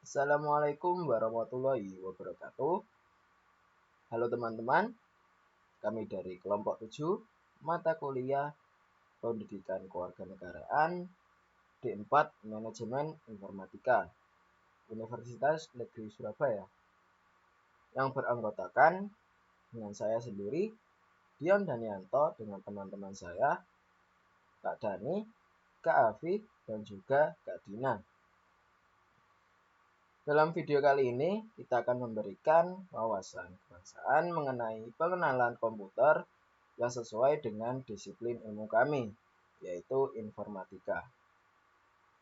Assalamualaikum warahmatullahi wabarakatuh. Halo teman-teman, kami dari kelompok 7 mata kuliah Pendidikan Kewarganegaraan D4 Manajemen Informatika Universitas Negeri Surabaya yang beranggotakan dengan saya sendiri, Dion Danianto, dengan teman-teman saya, Kak Dani, Kak Afi, dan juga Kak Dina. Dalam video kali ini, kita akan memberikan wawasan kebangsaan mengenai pengenalan komputer yang sesuai dengan disiplin ilmu kami, yaitu informatika.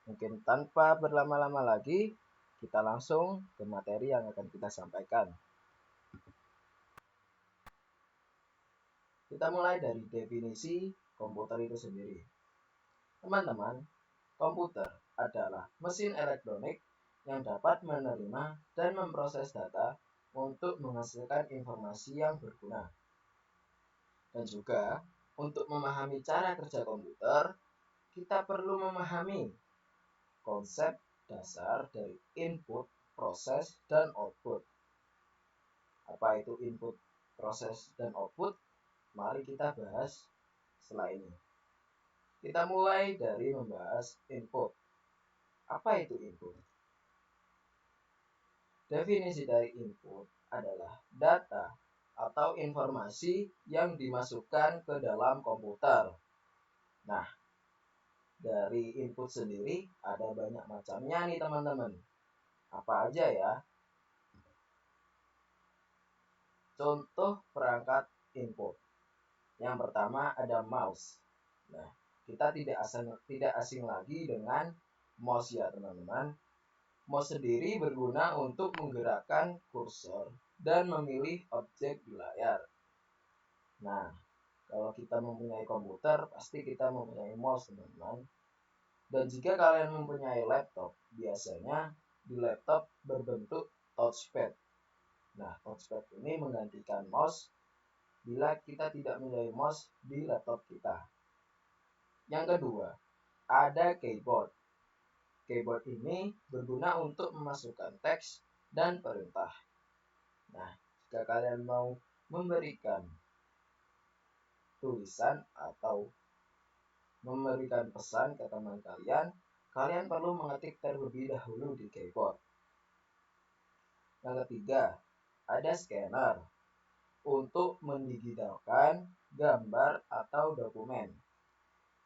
Mungkin tanpa berlama-lama lagi, kita langsung ke materi yang akan kita sampaikan. Kita mulai dari definisi komputer itu sendiri. Teman-teman, komputer adalah mesin elektronik yang dapat menerima dan memproses data untuk menghasilkan informasi yang berguna. Dan juga, untuk memahami cara kerja komputer, kita perlu memahami konsep dasar dari input, proses, dan output. Apa itu input, proses, dan output? Mari kita bahas setelah ini. Kita mulai dari membahas input. Apa itu input? Definisi dari input adalah data atau informasi yang dimasukkan ke dalam komputer. Nah, dari input sendiri ada banyak macamnya nih teman-teman. Apa aja ya? Contoh perangkat input. Yang pertama ada mouse. Nah, kita tidak asing lagi dengan mouse ya teman-teman. Mouse sendiri berguna untuk menggerakkan kursor dan memilih objek di layar. Nah, kalau kita mempunyai komputer, pasti kita mempunyai mouse teman-teman. Dan jika kalian mempunyai laptop, biasanya di laptop berbentuk touchpad. Nah, touchpad ini menggantikan mouse bila kita tidak mempunyai mouse di laptop kita. Yang kedua, ada keyboard. Keyboard ini berguna untuk memasukkan teks dan perintah. Nah, jika kalian mau memberikan tulisan atau memberikan pesan ke teman kalian, kalian perlu mengetik terlebih dahulu di keyboard. Yang ketiga, ada scanner untuk mendigitalkan gambar atau dokumen.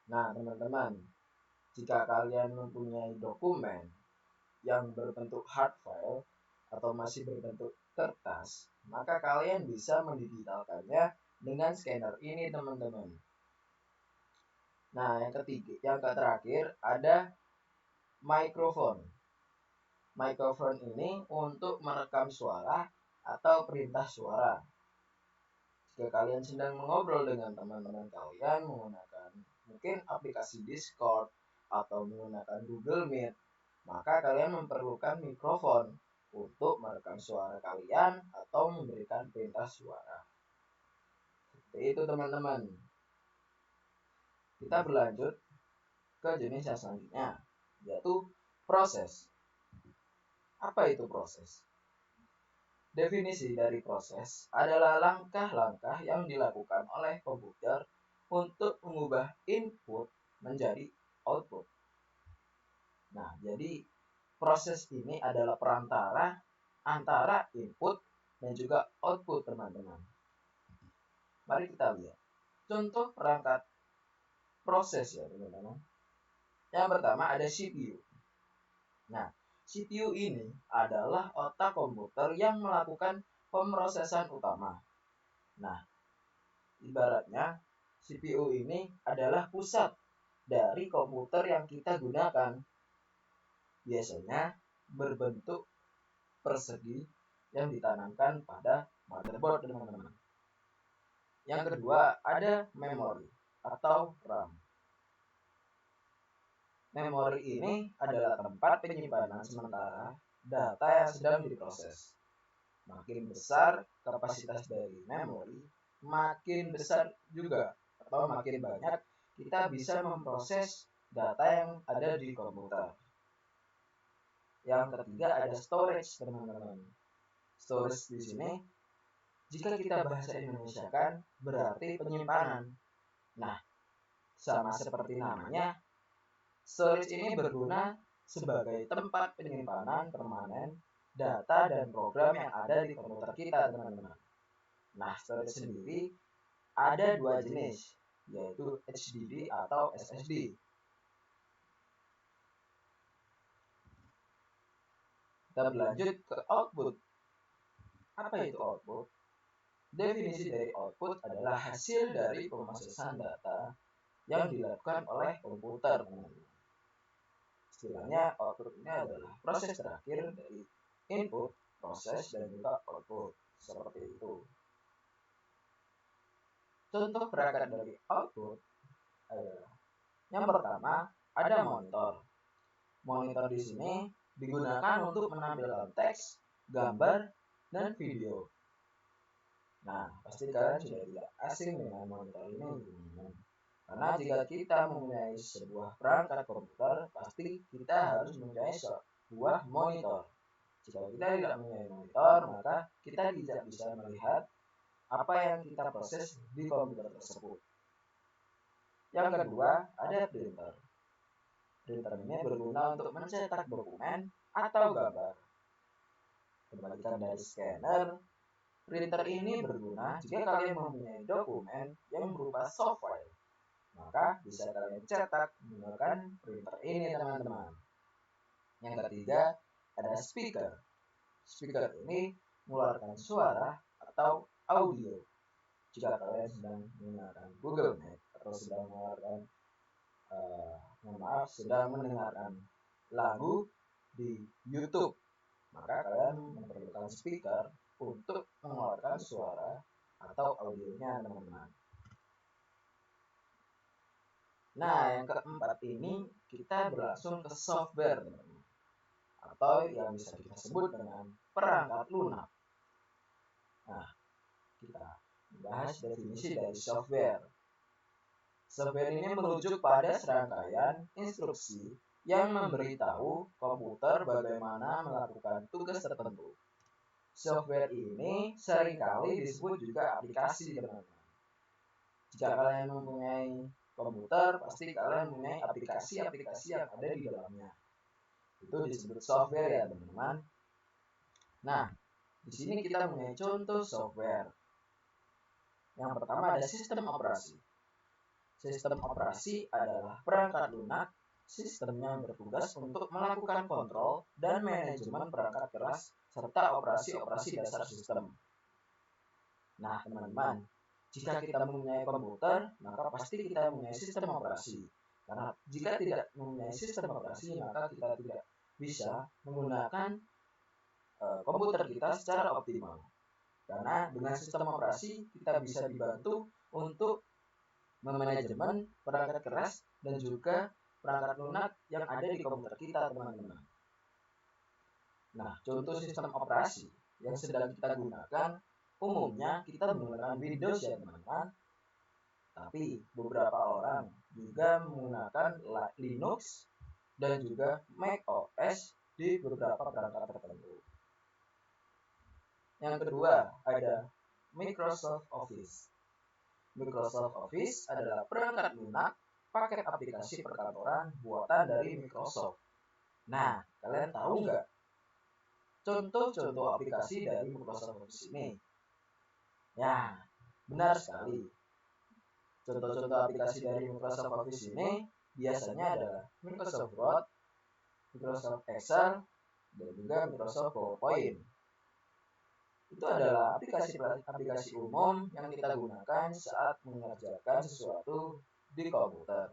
Nah, teman-teman, jika kalian mempunyai dokumen yang berbentuk hard file atau masih berbentuk kertas, maka kalian bisa mendigitalkannya dengan scanner ini, teman-teman. Nah, yang terakhir ada mikrofon. Mikrofon ini untuk merekam suara atau perintah suara. Jika kalian sedang mengobrol dengan teman-teman kalian menggunakan mungkin aplikasi Discord atau menggunakan Google Meet, maka kalian memerlukan mikrofon untuk merekam suara kalian atau memberikan perintah suara. Seperti itu teman-teman. Kita berlanjut ke jenis yang selanjutnya, yaitu proses. Apa itu proses? Definisi dari proses adalah langkah-langkah yang dilakukan oleh komputer untuk mengubah input menjadi output. Nah, jadi proses ini adalah perantara antara input dan juga output, teman-teman. Mari kita lihat contoh perangkat proses ya, teman-teman. Yang pertama ada CPU. Nah, CPU ini adalah otak komputer yang melakukan pemrosesan utama. Nah, ibaratnya CPU ini adalah pusat dari komputer yang kita gunakan. Biasanya berbentuk persegi yang ditanamkan pada motherboard, teman-teman. Yang kedua ada memori atau RAM. Memori ini adalah tempat penyimpanan sementara data yang sedang diproses. Makin besar kapasitas dari memori, makin besar juga atau makin banyak kita bisa memproses data yang ada di komputer. Yang ketiga ada storage, teman-teman. Storage di sini jika kita bahasa Indonesia kan berarti penyimpanan. Nah, sama seperti namanya, storage ini berguna sebagai tempat penyimpanan permanen data dan program yang ada di komputer kita, teman-teman. Nah, storage sendiri ada dua jenis, yaitu HDD atau SSD. Kita berlanjut ke output. Apa itu output? Definisi dari output adalah hasil dari pemrosesan data yang dilakukan oleh komputer. Istilahnya output ini adalah proses terakhir dari input, proses, dan juga output. Seperti itu. Contoh perangkat dari output adalah yang pertama ada monitor. Monitor di sini digunakan untuk menampilkan teks, gambar, dan video. Nah, pasti kalian sudah tidak asing dengan monitor ini. Karena jika kita mempunyai sebuah perangkat komputer, pasti kita harus mempunyai sebuah monitor. Jika kita tidak mempunyai monitor, maka kita tidak bisa melihat apa yang kita proses di komputer tersebut. Yang kedua, ada printer. Printer ini berguna untuk mencetak dokumen atau gambar. Kebalikan dari scanner, printer ini berguna jika kalian mempunyai dokumen yang berupa software. Maka bisa kalian cetak menggunakan printer ini, teman-teman. Yang ketiga, ada speaker. Speaker ini mengeluarkan suara atau audio. Jika kalian sedang menggunakan Google Meet atau sedang mengeluarkan sedang mendengarkan lagu di YouTube, maka kalian memerlukan speaker untuk mengeluarkan suara atau audionya, teman-teman. Nah, yang keempat ini kita berlangsung ke software, teman-teman, atau yang bisa kita sebut dengan perangkat lunak. Nah, kita bahas definisi dari software. Software ini merujuk pada serangkaian instruksi yang memberitahu komputer bagaimana melakukan tugas tertentu. Software ini seringkali disebut juga aplikasi, teman-teman. Jika kalian mempunyai komputer, pasti kalian mempunyai aplikasi-aplikasi yang ada di dalamnya. Itu disebut software ya, teman-teman. Nah, di sini kita mempunyai contoh software. Yang pertama ada sistem operasi. Sistem operasi adalah perangkat lunak, sistem yang bertugas untuk melakukan kontrol dan manajemen perangkat keras serta operasi-operasi dasar sistem. Nah, teman-teman, jika kita mempunyai komputer, maka pasti kita mempunyai sistem operasi. Karena jika tidak mempunyai sistem operasi, maka kita tidak bisa menggunakan komputer kita secara optimal. Karena dengan sistem operasi, kita bisa dibantu untuk memanajemen perangkat keras dan juga perangkat lunak yang ada di komputer kita, teman-teman. Nah, contoh sistem operasi yang sedang kita gunakan, umumnya kita menggunakan Windows ya, teman-teman. Tapi beberapa orang juga menggunakan Linux dan juga Mac OS di beberapa perangkat tertentu. Yang kedua, ada Microsoft Office. Microsoft Office adalah perangkat lunak paket aplikasi perkantoran buatan dari Microsoft. Nah, kalian tahu nggak contoh-contoh aplikasi dari Microsoft Office ini? Ya, benar sekali. Contoh-contoh aplikasi dari Microsoft Office ini biasanya adalah Microsoft Word, Microsoft Excel, dan juga Microsoft PowerPoint. Itu adalah aplikasi umum yang kita gunakan saat mengerjakan sesuatu di komputer.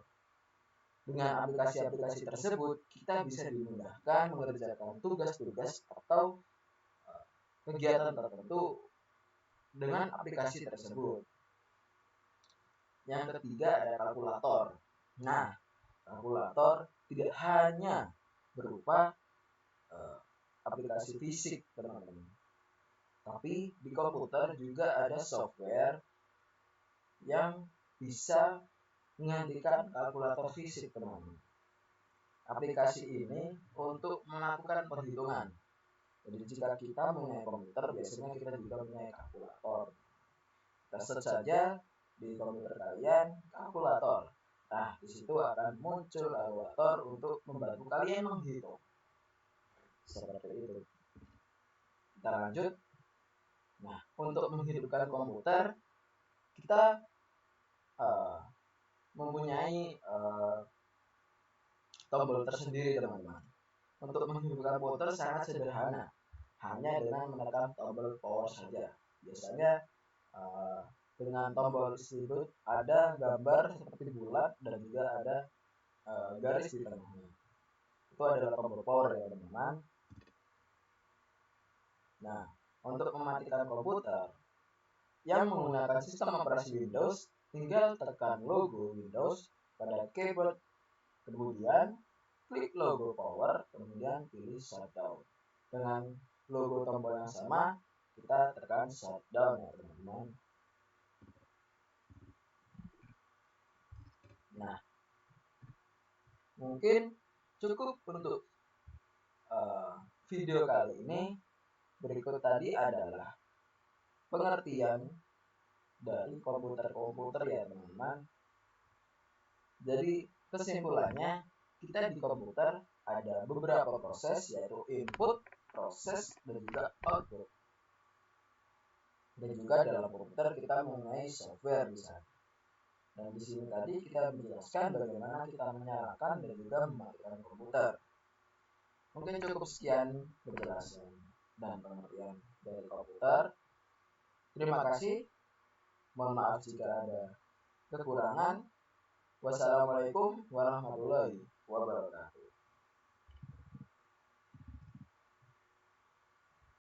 Dengan aplikasi-aplikasi tersebut, kita bisa dimudahkan mengerjakan tugas-tugas atau kegiatan tertentu dengan aplikasi tersebut. Yang ketiga ada kalkulator. Nah, kalkulator tidak hanya berupa aplikasi fisik, teman-teman. Tapi di komputer juga ada software yang bisa menggantikan kalkulator fisik, teman-teman. aplikasi ini untuk melakukan perhitungan. Jadi jika kita mempunyai komputer, biasanya kita juga mempunyai kalkulator. Kita search saja di komputer kalian kalkulator. Nah, di situ akan muncul kalkulator untuk membantu kalian menghitung. Seperti itu. Kita lanjut. Nah, untuk menghidupkan komputer, kita mempunyai tombol tersendiri, teman-teman. Untuk menghidupkan komputer sangat sederhana, hanya dengan menekan tombol power saja. Biasanya dengan tombol tersebut ada gambar seperti bulat dan juga ada garis di tengahnya. Itu adalah tombol power ya, teman-teman. Nah, untuk mematikan komputer yang menggunakan sistem operasi Windows, tinggal tekan logo Windows pada keyboard, kemudian klik logo power, kemudian pilih shutdown. Dengan logo tombol yang sama, kita tekan shutdown ya, teman-teman. Nah, mungkin cukup untuk video kali ini. Berikut tadi adalah pengertian dari komputer-komputer ya, teman-teman. Jadi kesimpulannya, kita di komputer ada beberapa proses, yaitu input, proses, dan juga output. Dan juga dalam komputer kita mempunyai software di sana. Dan di sini tadi kita menjelaskan bagaimana kita menyalakan dan juga mematikan komputer. Mungkin cukup sekian penjelasan dan pengertian dari komputer. Terima kasih. Mohon maaf jika ada kekurangan. Wassalamualaikum warahmatullahi wabarakatuh.